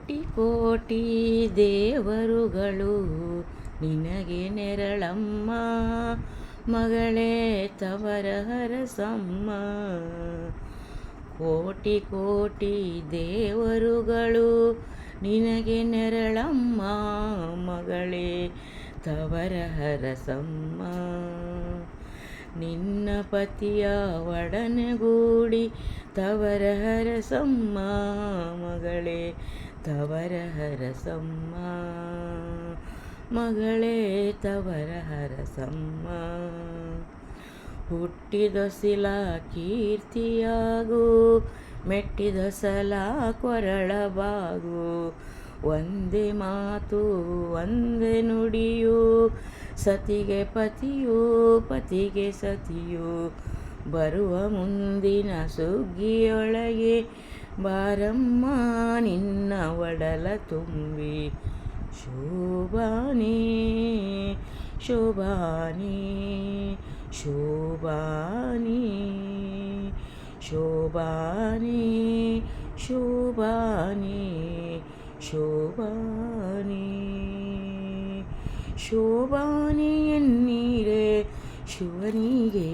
ಕೋಟಿ ಕೋಟಿ ದೇವರುಗಳು ನಿನಗೆ ನೆರಳಮ್ಮ, ಮಗಳೇ ತವರ ಹರಸಮ್ಮ. ಕೋಟಿ ಕೋಟಿ ದೇವರುಗಳು ನಿನಗೆ ನೆರಳಮ್ಮ, ಮಗಳೇ ತವರ ಹರಸಮ್ಮ. ನಿನ್ನ ಪತಿಯ ಒಡನೆಗೂಡಿ ತವರ ಹರಸಮ್ಮ, ಮಗಳೇ ತವರ ಹರಸಮ್ಮ, ಮಗಳೇ ತವರ ಹರಸಮ್ಮ. ಹುಟ್ಟಿದೊಸಿಲ ಕೀರ್ತಿಯಾಗು, ಮೆಟ್ಟಿದೊಸಲ ಕೊರಳಬಾಗು. ಒಂದೇ ಮಾತು ಒಂದೇ ನುಡಿಯು, ಸತಿಗೆ ಪತಿಯು ಪತಿಗೆ ಸತಿಯು. ಬರುವ ಮುಂದಿನ ಸುಗ್ಗಿಯೊಳಗೆ ಬಾರಮ್ಮ ನಿನ್ನ ಒಡಲ ತುಂಬಿ. ಶೋಭಾನೆ ಶೋಭಾನೆ ಶೋಭಾನೆ ಶೋಭಾನೆ ಶೋಭಾನೆ ಶೋಭಾನೆ. ಶೋಭಾನೆ ಎನ್ನೀರೆ ಶಿವನಿಗೆ,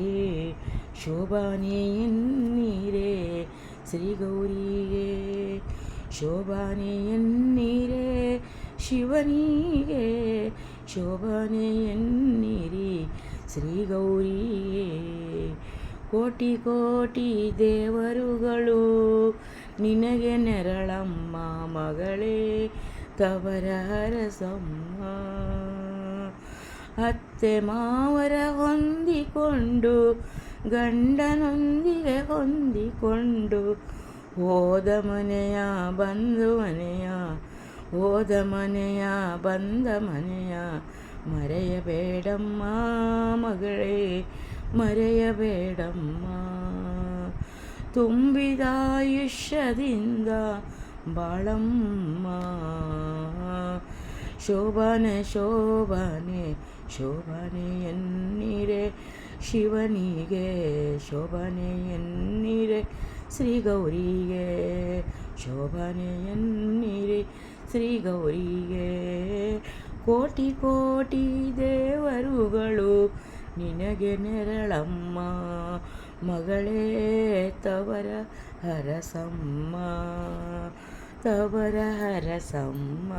ಶೋಭಾನೆ ಎನ್ನೀರೆ ಶ್ರೀ ಗೌರಿಗೆ. ಶೋಭಾನೆ ಎನ್ನೀರೆ ಶಿವನಿಗೆ, ಶೋಭಾನೆ ಎನ್ನೀರಿ ಶ್ರೀ ಗೌರಿಗೆ. ಕೋಟಿ ಕೋಟಿ ದೇವರುಗಳು ನಿನಗೆ ನೆರಳಮ್ಮ, ಮಗಳೇ ತವರ ಹರಸಮ್ಮ. ಅತ್ತೆ ಮಾವರ ಹೊಂದಿಕೊಂಡು ಗಂಡನೊಂದಿಗೆ ಹೊಂದಿಕೊಂಡು, ಹೋದ ಮನೆಯ ಬಂದು ಮನೆಯ, ಹೋದ ಮನೆಯ ಬಂದ ಮನೆಯ ಮರೆಯಬೇಡಮ್ಮ, ಮಗಳೇ ಮರೆಯಬೇಡಮ್ಮ. ತುಂಬಿದ ಆಯುಷ್ಯದಿಂದ ಬಾಳಮ್ಮ. ಶೋಭಾನೆ ಶೋಭಾನೆ ಶೋಭಾನೆ ಎನ್ನೀರೆ ಶಿವನಿಗೆ, ಶೋಭಾನೆ ಎನ್ನೀರೆ ಶ್ರೀ ಗೌರಿಗೆ. ಶೋಭಾನೆ ಎನ್ನೀರೆ ಶ್ರೀ ಗೌರಿಗೆ. ಕೋಟಿ ಕೋಟಿ ದೇವರುಗಳು ನಿನಗೆ ನೆರಳಮ್ಮ, ಮಗಳೇ ತವರ ಹರಸಮ್ಮ, ತವರ ಹರಸಮ್ಮ.